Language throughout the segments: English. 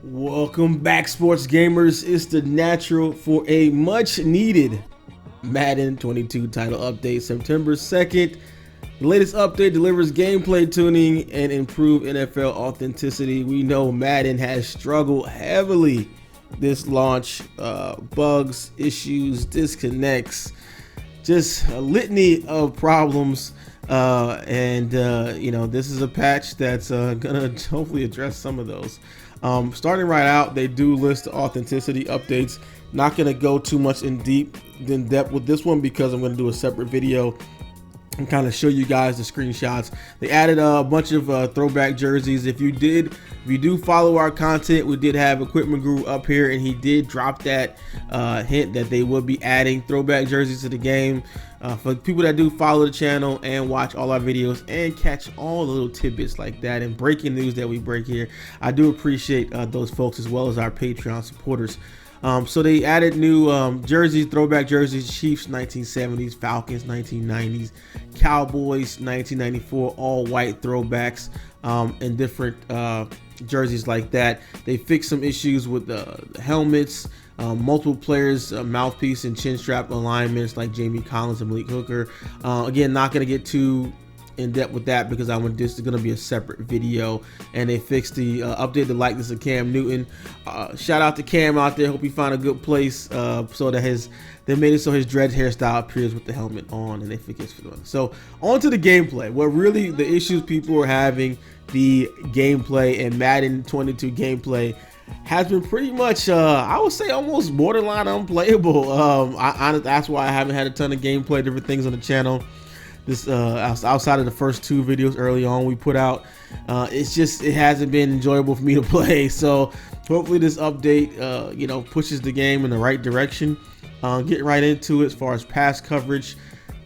Welcome back, sports gamers. It's the natural for a much needed Madden 22 title update, September 2nd. The latest update delivers gameplay tuning and improved NFL authenticity. We know Madden has struggled heavily this launch. Bugs, issues, disconnects, just a litany of problems. This is a patch that's gonna hopefully address some of those. Starting right out, they do list the authenticity updates. Not gonna go too much in depth with this one because I'm gonna do a separate video and kind of show you guys the screenshots. They added a bunch of throwback jerseys. If you do follow our content, we did have Equipment Guru up here, and he did drop that hint that they will be adding throwback jerseys to the game. For people that do follow the channel and watch all our videos and catch all the little tidbits like that and breaking news that we break here, I do appreciate those folks as well as our Patreon supporters. So they added new jerseys, throwback jerseys: Chiefs 1970s, Falcons 1990s, Cowboys 1994, all white throwbacks, and different jerseys like that. They fixed some issues with the helmets, multiple players, mouthpiece and chin strap alignments like Jamie Collins and Malik Hooker. Again, not going to get too in depth with that because this is going to be a separate video. And they fixed the update the likeness of Cam Newton. Shout out to Cam out there. Hope he found a good place so that they made it so his dread hairstyle appears with the helmet on, and they forget for doing it. So on to the gameplay. What really the issues people are having, the gameplay and Madden 22 gameplay has been pretty much I would say almost borderline unplayable. That's why I haven't had a ton of gameplay, different things on the channel. This outside of the first two videos early on we put out, it hasn't been enjoyable for me to play. So hopefully this update pushes the game in the right direction. Getting right into it as far as pass coverage.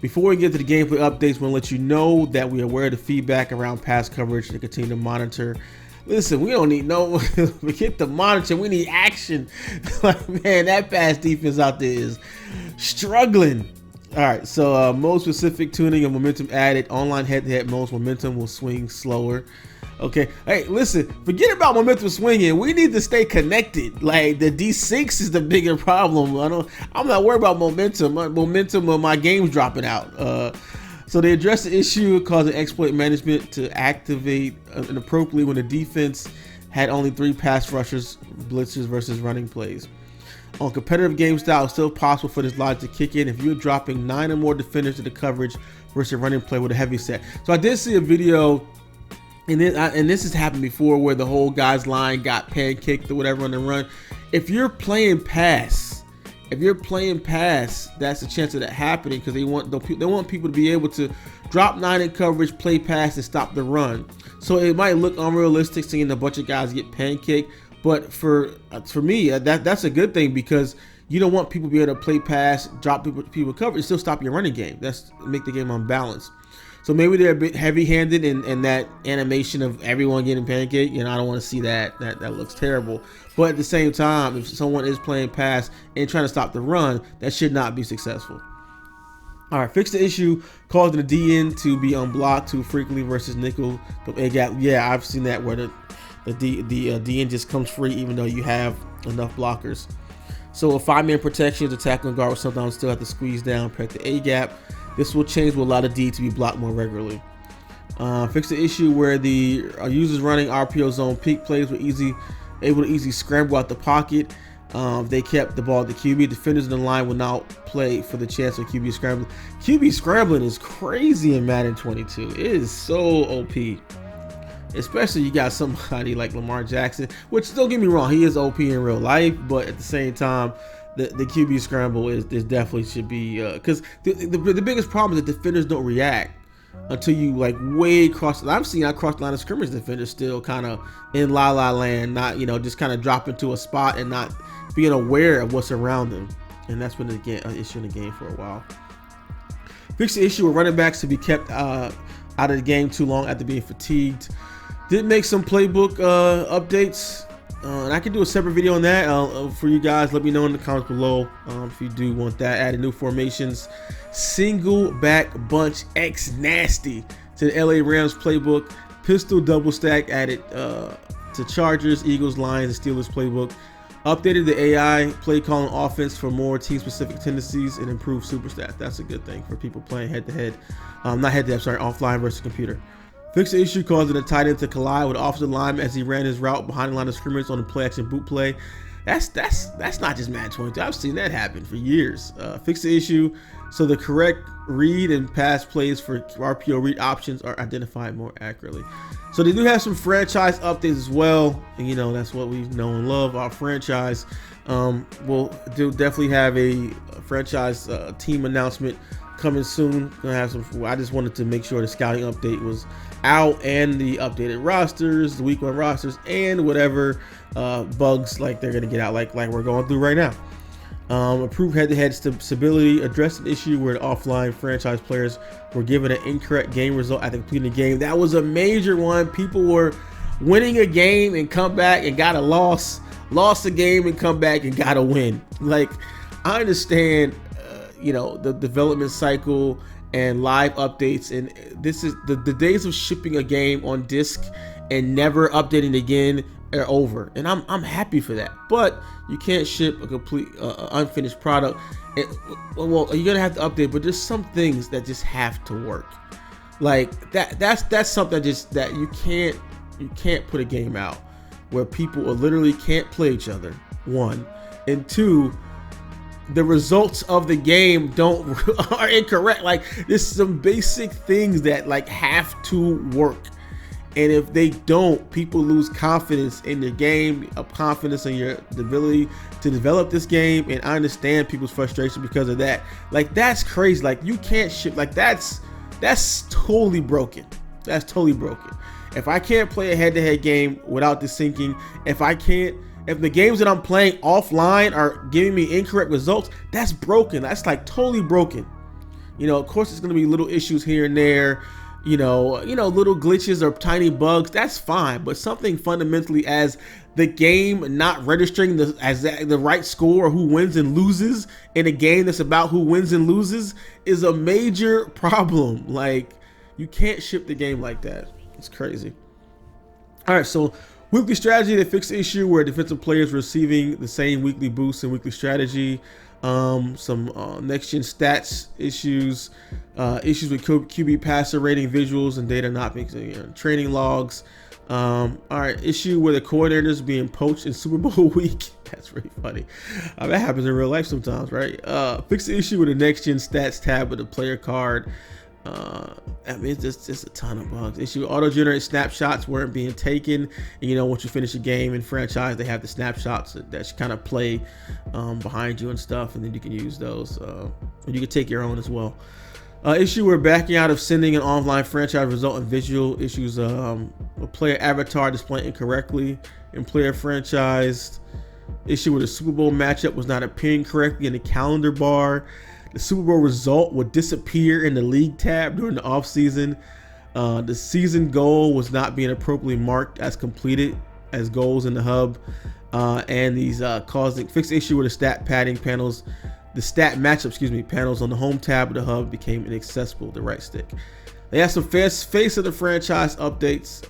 Before we get to the gameplay updates, we'll let you know that we are aware of the feedback around pass coverage and continue to monitor. Listen, we don't need we get the monitor, we need action. Man, that pass defense out there is struggling. All right, so mode specific tuning and momentum added. Online head-to-head modes, momentum will swing slower. Okay, hey, listen, forget about momentum swinging. We need to stay connected. Like, the D6 is the bigger problem. I'm not worried about momentum. Momentum of my game's dropping out. So they addressed the issue causing exploit management to activate inappropriately when the defense had only 3 pass rushers, blitzers versus running plays. On competitive game style, it's still possible for this logic to kick in if you're dropping 9 or more defenders to the coverage versus a running play with a heavy set. So I did see a video, and this has happened before, where the whole guy's line got pancaked or whatever on the run. If you're playing pass, that's a chance of that happening, because they want people to be able to drop 9 in coverage, play pass, and stop the run. So it might look unrealistic seeing a bunch of guys get pancaked. But for me, that's a good thing, because you don't want people to be able to play pass, drop people cover, and still stop your running game. That's make the game unbalanced. So maybe they're a bit heavy-handed in that animation of everyone getting pancaked. I don't want to see that. That looks terrible. But at the same time, if someone is playing pass and trying to stop the run, that should not be successful. All right, fix the issue causing the DN to be unblocked too frequently versus nickel A gap. Yeah, I've seen that where the DN just comes free even though you have enough blockers. So a 5-man protection is attacking guard will sometimes still have to squeeze down, protect the A gap. This will change with a lot of D to be blocked more regularly. Fix the issue where the users running RPO zone peak plays were able to easily scramble out the pocket. They kept the ball at the QB. Defenders in the line will now play for the chance of QB scrambling. QB scrambling is crazy in Madden 22. It is so OP. Especially you got somebody like Lamar Jackson, which, don't get me wrong, he is OP in real life, but at the same time, the QB scramble is definitely should be, because the biggest problem is that defenders don't react until you like way cross. I cross the line of scrimmage, defenders still kind of in la la land, not just kind of drop into a spot and not being aware of what's around them, and that's been an issue in the game for a while. Fix the issue with running backs to be kept out of the game too long after being fatigued. Did make some playbook updates, and I can do a separate video on that for you guys. Let me know in the comments below if you do want that. Added new formations, single back bunch X nasty to the LA Rams playbook. Pistol double stack added to to Chargers, Eagles, Lions, and Steelers playbook. Updated the AI play calling offense for more team-specific tendencies and improved super stats. That's a good thing for people playing head-to-head. Not head-to-head, sorry, offline versus computer. Fixed the issue causing the tight end to collide with offensive lineman as he ran his route behind the line of scrimmage on the play-action boot play. That's not just Madden 22. I've seen that happen for years. Fix the issue so the correct read and pass plays for RPO read options are identified more accurately. So they do have some franchise updates as well, and that's what we know and love, our franchise. We'll definitely have a franchise team announcement coming soon. Gonna have some. I just wanted to make sure the scouting update was out and the updated rosters, the week 1 rosters, and whatever bugs like they're gonna get out, like we're going through right now. Improved head-to-head stability, addressed an issue where the offline franchise players were given an incorrect game result after completing the game. That was a major one. People were winning a game and come back and got a loss, lost a game and come back and got a win. Like, I understand, the development cycle and live updates, and this is the days of shipping a game on disc and never updating again are over, and I'm happy for that. But you can't ship a complete unfinished product. Well, you're gonna have to update, but there's some things that just have to work. Like that's something that you can't put a game out where people literally can't play each other, 1, and 2, the results of the game are incorrect. Like, there's some basic things that have to work. And if they don't, people lose confidence in their game, confidence in your ability to develop this game. And I understand people's frustration because of that. Like, that's crazy. Like, you can't ship. Like, that's totally broken. That's totally broken. If I can't play a head-to-head game without this syncing, if the games that I'm playing offline are giving me incorrect results, that's broken. That's totally broken. Of course, there's going to be little issues here and there. Little glitches or tiny bugs, that's fine. But something fundamentally as the game not registering the right score or who wins and loses in a game that's about who wins and loses is a major problem. Like, you can't ship the game like that. It's crazy. All right, so weekly strategy, they fixed the issue where defensive players receiving the same weekly boosts and weekly strategy. Some next-gen stats issues, issues with QB passer rating visuals and data not being training logs. All right, issue where the coordinators being poached in Super Bowl week. That's really funny. That happens in real life sometimes, right? Fix the issue with the next-gen stats tab with the player card. It's just a ton of bugs. Issue auto-generated snapshots weren't being taken. And once you finish a game in franchise, they have the snapshots that kind of play behind you and stuff, and then you can use those. And you can take your own as well. Issue where backing out of sending an online franchise result in visual issues. A player avatar displaying incorrectly in player franchised. Issue where the Super Bowl matchup was not appearing correctly in the calendar bar. The Super Bowl result would disappear in the league tab during the offseason. The season goal was not being appropriately marked as completed as goals in the hub. And these causing fixed issue with the stat padding panels. The stat matchup, panels on the home tab of the hub became inaccessible with the right stick. They have some face of the franchise updates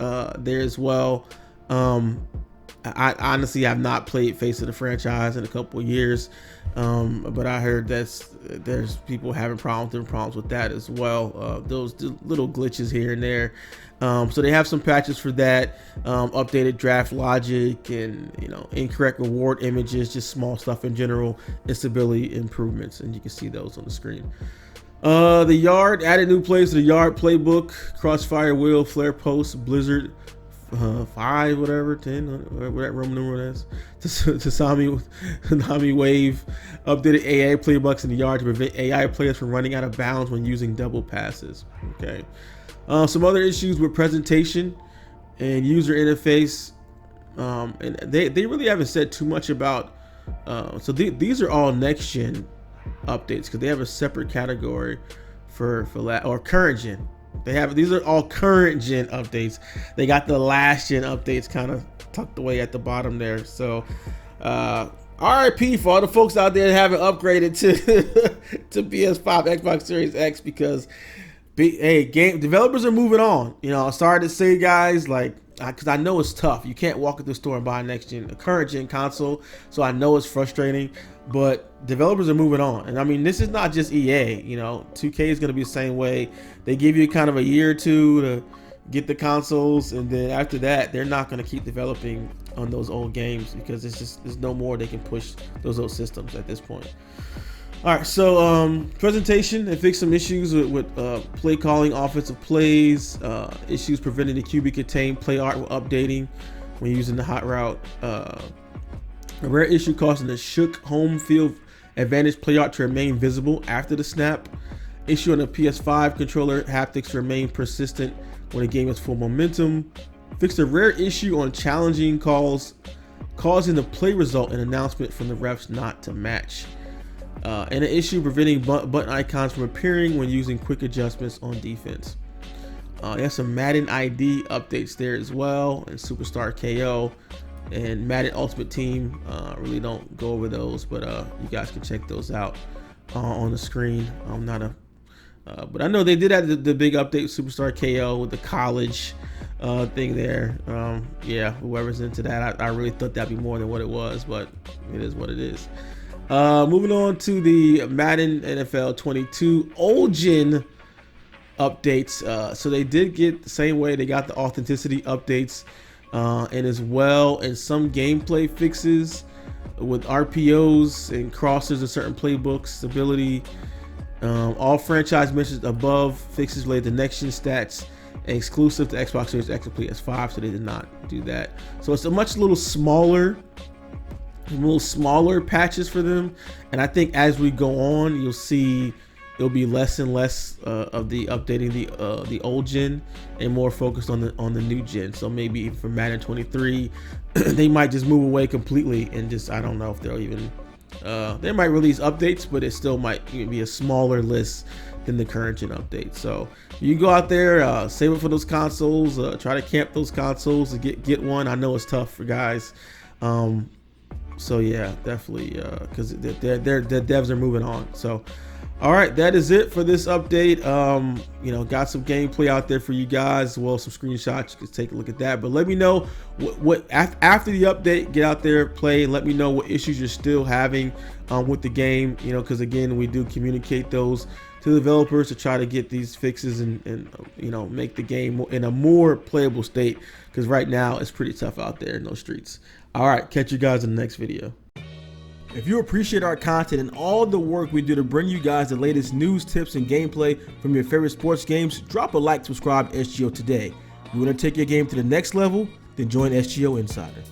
there as well. I honestly have not played face of the franchise in a couple of years. But I heard there's people having problems with that as well. Those little glitches here and there. So they have some patches for that. Updated draft logic and incorrect reward images, just small stuff in general. Instability improvements, and you can see those on the screen. The yard added new plays to the yard playbook: crossfire wheel, flare post, blizzard. 5, whatever, 10, whatever that Roman numeral is. Tsunami wave. Updated AI playbooks in the yard to prevent AI players from running out of bounds when using double passes. Okay. Some other issues with presentation and user interface. And they really haven't said too much about. So these are all next gen updates because they have a separate category for current gen. These are all current gen updates. They got the last gen updates kind of tucked away at the bottom there. So RIP for all the folks out there that haven't upgraded to PS5, Xbox Series X, because game developers are moving on. I started to say, guys, like because I know it's tough. You can't walk into the store and buy a current gen console, so I know it's frustrating. But developers are moving on, and I mean, this is not just EA. 2K is going to be the same way. They give you kind of a year or two to get the consoles, and then after that, they're not going to keep developing on those old games because there's no more they can push those old systems at this point. All right, so presentation, they fixed some issues with play calling, offensive plays, issues preventing the QB contained play art updating when using the hot route. A rare issue causing the shook home field advantage play art to remain visible after the snap. Issue on the PS5 controller haptics remain persistent when the game has full momentum. Fixed a rare issue on challenging calls, causing the play result and announcement from the refs not to match. And an issue preventing button icons from appearing when using quick adjustments on defense. There's some Madden ID updates there as well, and Superstar KO and Madden Ultimate Team. Really don't go over those, but you guys can check those out on the screen. I'm not a but I know they did have the big update with Superstar KO with the college thing there. Yeah, whoever's into that, I really thought that'd be more than what it was, but it is what it is. Moving on to the Madden NFL 22 old gen updates. So they did get the same way. They got the authenticity updates and as well as some gameplay fixes with RPOs and crossers in certain playbooks, stability. All franchise mentions above fixes related to next gen stats and exclusive to Xbox Series X and PS5, so they did not do that. So it's a little smaller patches for them, and I think as we go on, you'll see there'll be less and less of the updating the old gen and more focused on the new gen. So maybe for Madden 23, they might just move away completely and just, I don't know if they'll even they might release updates, but it still might be a smaller list than the current gen update. So you go out there, save it for those consoles, try to camp those consoles to get one. I know it's tough for guys. So yeah, definitely, because the devs are moving on. So all right, that is it for this update. Got some gameplay out there for you guys as well, some screenshots. You can take a look at that, but let me know what after the update, get out there, play, and let me know what issues you're still having with the game, because again, we do communicate those to the developers to try to get these fixes and make the game in a more playable state, because right now it's pretty tough out there in those streets. All right, catch you guys in the next video. If you appreciate our content and all the work we do to bring you guys the latest news, tips, and gameplay from your favorite sports games, drop a like, subscribe to SGO today. You want to take your game to the next level? Then join SGO Insider.